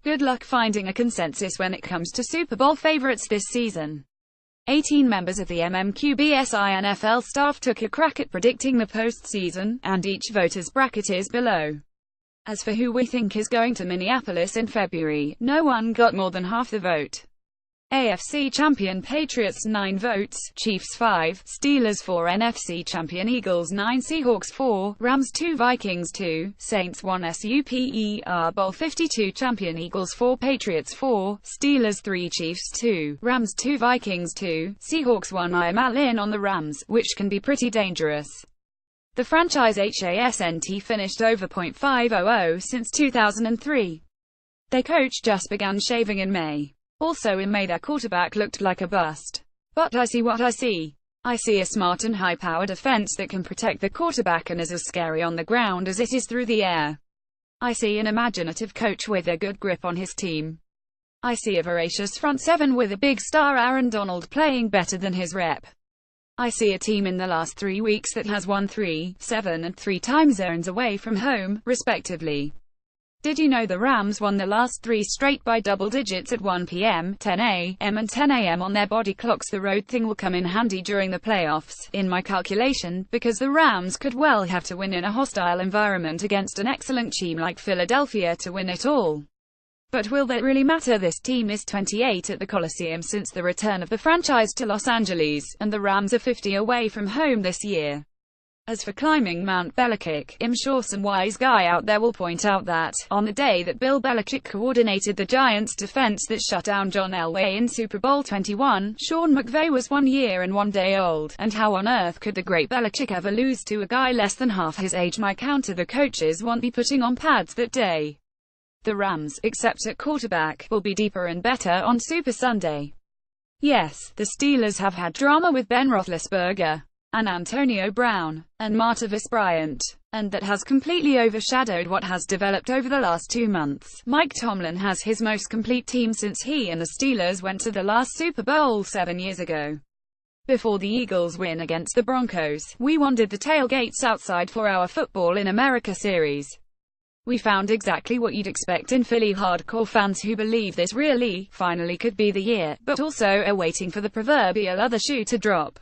Good luck finding a consensus when it comes to Super Bowl favorites this season. 18 members of the MMQBSI NFL staff took a crack at predicting the postseason, and each voter's bracket is below. As for who we think is going to Minneapolis in February, no one got more than half the vote. AFC champion Patriots 9 votes, Chiefs 5, Steelers 4, NFC champion Eagles 9, Seahawks 4, Rams 2, Vikings 2, Saints 1, Super Bowl 52 champion Eagles 4, Patriots 4, Steelers 3, Chiefs 2, Rams 2, Vikings 2, Seahawks 1. I am all in on the Rams, which can be pretty dangerous. The franchise hasn't finished over .500 since 2003. Their coach just began shaving in May. Also in May, their quarterback looked like a bust. But I see what I see. I see a smart and high-powered offense that can protect the quarterback and is as scary on the ground as it is through the air. I see an imaginative coach with a good grip on his team. I see a voracious front seven with a big star Aaron Donald playing better than his rep. I see a team in the last 3 weeks that has won 3, 7 and 3 time zones away from home, respectively. Did you know the Rams won the last 3 straight by double digits at 1 p.m., 10 a.m. and 10 a.m. on their body clocks? The road thing will come in handy during the playoffs, in my calculation, because the Rams could well have to win in a hostile environment against an excellent team like Philadelphia to win it all. But will that really matter? This team is 28 at the Coliseum since the return of the franchise to Los Angeles, and the Rams are 50 away from home this year. As for climbing Mount Belichick, I'm sure some wise guy out there will point out that, on the day that Bill Belichick coordinated the Giants' defense that shut down John Elway in Super Bowl 21, Sean McVay was 1 year and 1 day old, and how on earth could the great Belichick ever lose to a guy less than half his age? My counter: the coaches won't be putting on pads that day. The Rams, except at quarterback, will be deeper and better on Super Sunday. Yes, the Steelers have had drama with Ben Roethlisberger and Antonio Brown, and Martavis Bryant, and that has completely overshadowed what has developed over the last 2 months. Mike Tomlin has his most complete team since he and the Steelers went to the last Super Bowl 7 years ago. Before the Eagles' win against the Broncos, we wandered the tailgates outside for our Football in America series. We found exactly what you'd expect in Philly hardcore fans who believe this really, finally could be the year, but also are waiting for the proverbial other shoe to drop.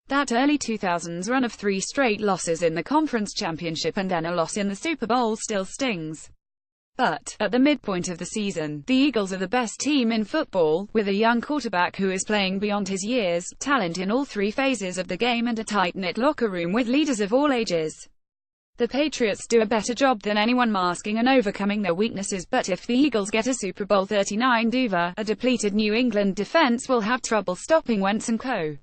That early 2000s run of 3 straight losses in the conference championship and then a loss in the Super Bowl still stings. But, at the midpoint of the season, the Eagles are the best team in football, with a young quarterback who is playing beyond his years, talent in all 3 phases of the game, and a tight-knit locker room with leaders of all ages. The Patriots do a better job than anyone masking and overcoming their weaknesses, but if the Eagles get a Super Bowl 39 duva, a depleted New England defense will have trouble stopping Wentz and co.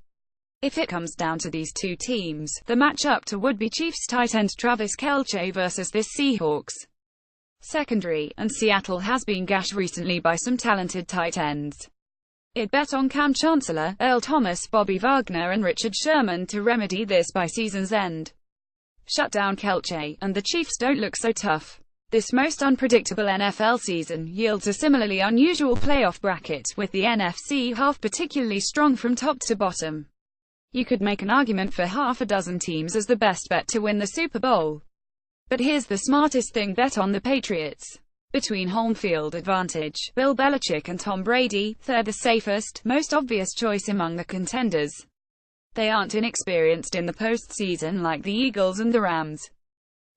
If it comes down to these 2 teams, the matchup to would-be Chiefs tight end Travis Kelce versus this Seahawks secondary, and Seattle has been gashed recently by some talented tight ends. It bet on Cam Chancellor, Earl Thomas, Bobby Wagner and Richard Sherman to remedy this by season's end. Shut down Kelce, and the Chiefs don't look so tough. This most unpredictable NFL season yields a similarly unusual playoff bracket, with the NFC half particularly strong from top to bottom. You could make an argument for half a dozen teams as the best bet to win the Super Bowl. But here's the smartest thing: bet on the Patriots. Between home field advantage, Bill Belichick and Tom Brady, they're the safest, most obvious choice among the contenders. They aren't inexperienced in the postseason like the Eagles and the Rams.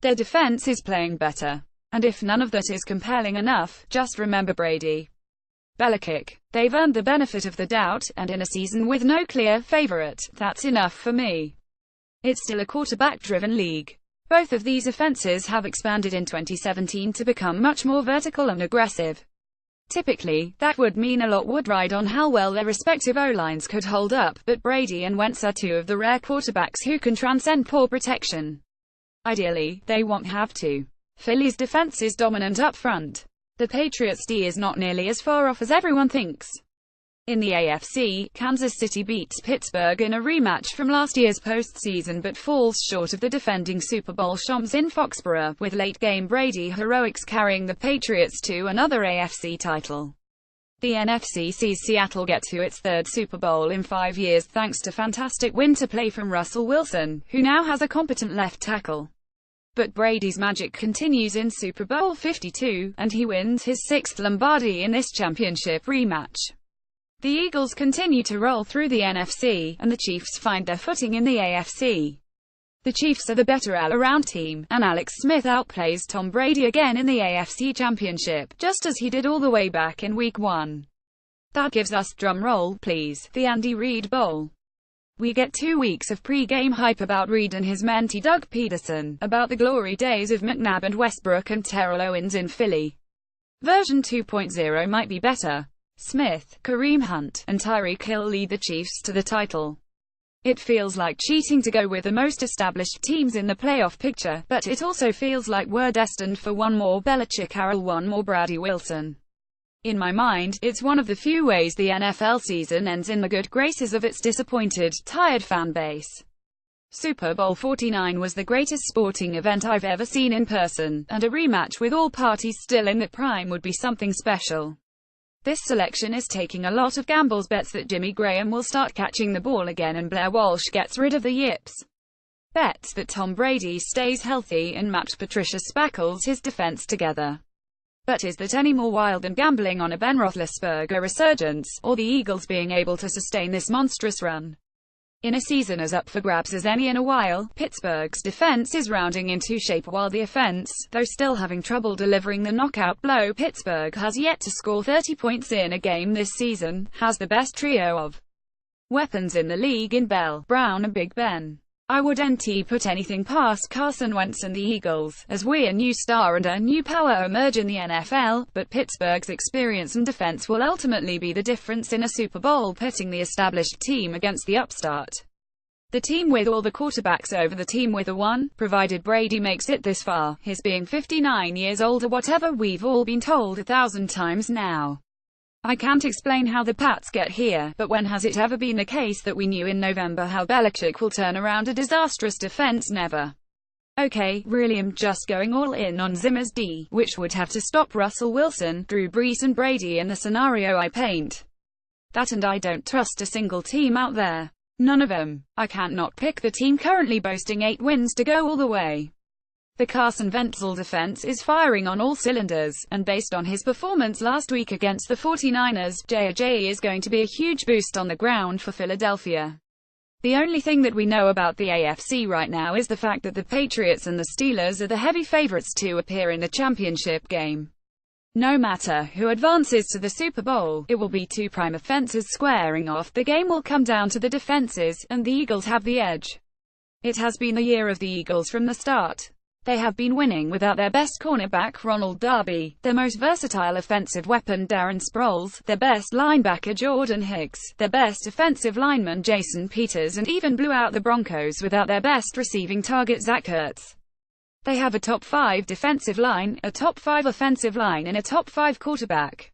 Their defense is playing better. And if none of that is compelling enough, just remember Brady. Belichick. They've earned the benefit of the doubt, and in a season with no clear favorite, that's enough for me. It's still a quarterback-driven league. Both of these offenses have expanded in 2017 to become much more vertical and aggressive. Typically, that would mean a lot would ride on how well their respective O-lines could hold up, but Brady and Wentz are 2 of the rare quarterbacks who can transcend poor protection. Ideally, they won't have to. Philly's defense is dominant up front. The Patriots' D is not nearly as far off as everyone thinks. In the AFC, Kansas City beats Pittsburgh in a rematch from last year's postseason but falls short of the defending Super Bowl champs in Foxborough, with late-game Brady heroics carrying the Patriots to another AFC title. The NFC sees Seattle get to its 3rd Super Bowl in 5 years thanks to fantastic winter play from Russell Wilson, who now has a competent left tackle. But Brady's magic continues in Super Bowl 52, and he wins his 6th Lombardi in this championship rematch. The Eagles continue to roll through the NFC, and the Chiefs find their footing in the AFC. The Chiefs are the better all-around team, and Alex Smith outplays Tom Brady again in the AFC Championship, just as he did all the way back in Week 1. That gives us, drum roll please, the Andy Reid Bowl. We get 2 weeks of pre-game hype about Reid and his mentee Doug Peterson, about the glory days of McNabb and Westbrook and Terrell Owens in Philly. Version 2.0 might be better. Smith, Kareem Hunt, and Tyreek Hill lead the Chiefs to the title. It feels like cheating to go with the most established teams in the playoff picture, but it also feels like we're destined for one more Belichick era, one more Brady Wilson. In my mind, it's one of the few ways the NFL season ends in the good graces of its disappointed, tired fan base. Super Bowl 49 was the greatest sporting event I've ever seen in person, and a rematch with all parties still in their prime would be something special. This selection is taking a lot of gambles, bets that Jimmy Graham will start catching the ball again and Blair Walsh gets rid of the yips. Bets that Tom Brady stays healthy and Matt Patricia spackles his defense together. But is that any more wild than gambling on a Ben Roethlisberger resurgence, or the Eagles being able to sustain this monstrous run? In a season as up for grabs as any in a while, Pittsburgh's defense is rounding into shape while the offense, though still having trouble delivering the knockout blow Pittsburgh has yet to score 30 points in a game this season, has the best trio of weapons in the league in Bell, Brown and Big Ben. I wouldn't put anything past Carson Wentz and the Eagles, as a new star and a new power emerge in the NFL, but Pittsburgh's experience and defense will ultimately be the difference in a Super Bowl, pitting the established team against the upstart. The team with all the quarterbacks over the team with a one, provided Brady makes it this far, his being 59 years old or whatever we've all been told 1,000 times now. I can't explain how the Pats get here, but when has it ever been the case that we knew in November how Belichick will turn around a disastrous defense? Never. Okay, really am just going all in on Zimmer's D, which would have to stop Russell Wilson, Drew Brees and Brady in the scenario I paint. That, and I don't trust a single team out there. None of them. I can't not pick the team currently boasting 8 wins to go all the way. The Carson Wentz defense is firing on all cylinders, and based on his performance last week against the 49ers, J.J. is going to be a huge boost on the ground for Philadelphia. The only thing that we know about the AFC right now is the fact that the Patriots and the Steelers are the heavy favorites to appear in the championship game. No matter who advances to the Super Bowl, it will be two prime offenses squaring off. The game will come down to the defenses, and the Eagles have the edge. It has been the year of the Eagles from the start. They have been winning without their best cornerback Ronald Darby, their most versatile offensive weapon Darren Sproles, their best linebacker Jordan Hicks, their best offensive lineman Jason Peters, and even blew out the Broncos without their best receiving target Zach Ertz. They have a top 5 defensive line, a top 5 offensive line and a top 5 quarterback.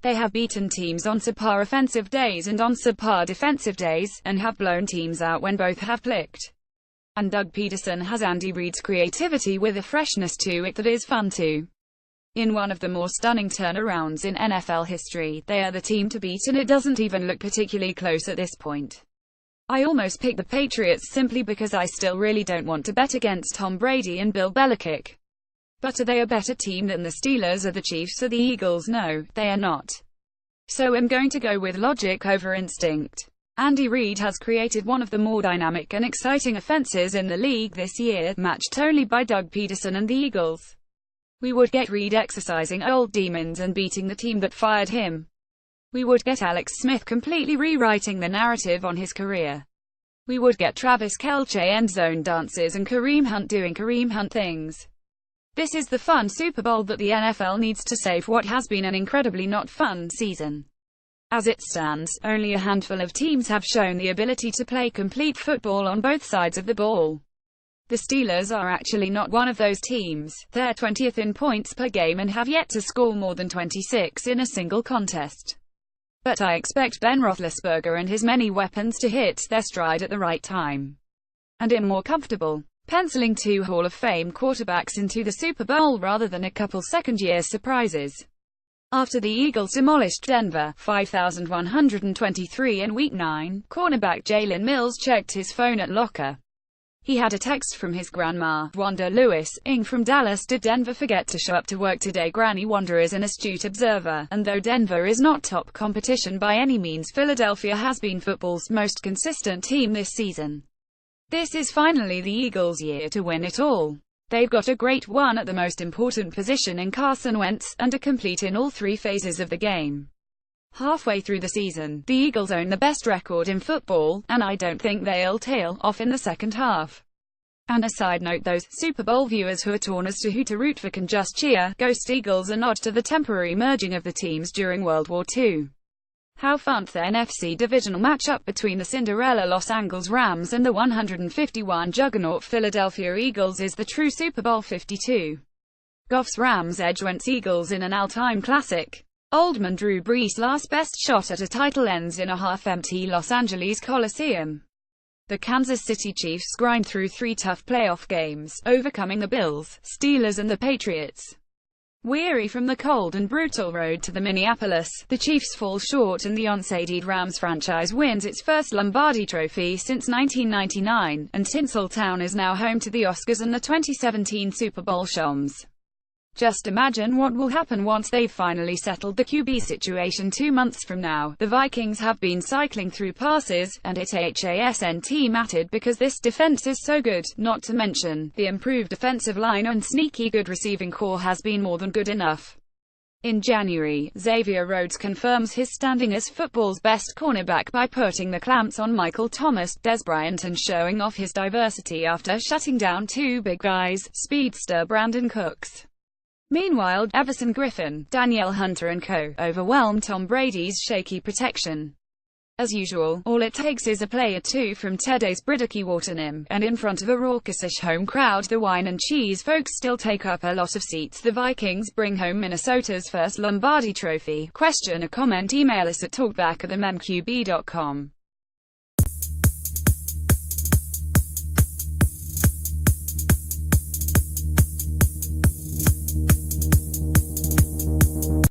They have beaten teams on subpar offensive days and on subpar defensive days, and have blown teams out when both have clicked. And Doug Peterson has Andy Reid's creativity with a freshness to it that is fun too. In one of the more stunning turnarounds in NFL history, they are the team to beat, and it doesn't even look particularly close at this point. I almost picked the Patriots simply because I still really don't want to bet against Tom Brady and Bill Belichick. But are they a better team than the Steelers or the Chiefs or the Eagles? No, they are not. So I'm going to go with logic over instinct. Andy Reid has created one of the more dynamic and exciting offenses in the league this year, matched only by Doug Peterson and the Eagles. We would get Reid exercising old demons and beating the team that fired him. We would get Alex Smith completely rewriting the narrative on his career. We would get Travis Kelce end zone dances and Kareem Hunt doing Kareem Hunt things. This is the fun Super Bowl that the NFL needs to save what has been an incredibly not fun season. As it stands, only a handful of teams have shown the ability to play complete football on both sides of the ball. The Steelers are actually not one of those teams. They're 20th in points per game and have yet to score more than 26 in a single contest. But I expect Ben Roethlisberger and his many weapons to hit their stride at the right time. And I'm more comfortable penciling 2 Hall of Fame quarterbacks into the Super Bowl rather than a couple second-year surprises. After the Eagles demolished Denver, 5,123 in Week 9, cornerback Jalen Mills checked his phone at locker. He had a text from his grandma, Wanda Lewis, ing from Dallas. Did Denver forget to show up to work today? Granny Wanda is an astute observer, and though Denver is not top competition by any means, Philadelphia has been football's most consistent team this season. This is finally the Eagles' year to win it all. They've got a great one at the most important position in Carson Wentz, and are complete in all three phases of the game. Halfway through the season, the Eagles own the best record in football, and I don't think they'll tail off in the second half. And a side note, those Super Bowl viewers who are torn as to who to root for can just cheer "Ghost Eagles," a nod to the temporary merging of the teams during World War II. How fun! The NFC divisional matchup between the Cinderella Los Angeles Rams and the 151 juggernaut Philadelphia Eagles is the true Super Bowl 52. Goff's Rams edge Wentz Eagles in an all-time classic. Old man Drew Brees' last best shot at a title ends in a half-empty Los Angeles Coliseum. The Kansas City Chiefs grind through 3 tough playoff games, overcoming the Bills, Steelers and the Patriots. Weary from the cold and brutal road to the Minneapolis, the Chiefs fall short and the unseeded Rams franchise wins its first Lombardi Trophy since 1999, and Tinseltown is now home to the Oscars and the 2017 Super Bowl Shams. Just imagine what will happen once they've finally settled the QB situation 2 months from now. The Vikings have been cycling through passes, and it hasn't mattered because this defense is so good, not to mention, the improved defensive line and sneaky good receiving core has been more than good enough. In January, Xavier Rhodes confirms his standing as football's best cornerback by putting the clamps on Michael Thomas, Des Bryant and showing off his diversity after shutting down 2 big guys, speedster Brandon Cooks. Meanwhile, Everson Griffin, Danielle Hunter and co. overwhelmed Tom Brady's shaky protection. As usual, all it takes is a play or two from Teddy's Briddicky Wharton, and in front of a raucous home crowd, the wine and cheese folks still take up a lot of seats. The Vikings bring home Minnesota's first Lombardi Trophy. Question or comment? Email us at talkback@mmqb.com.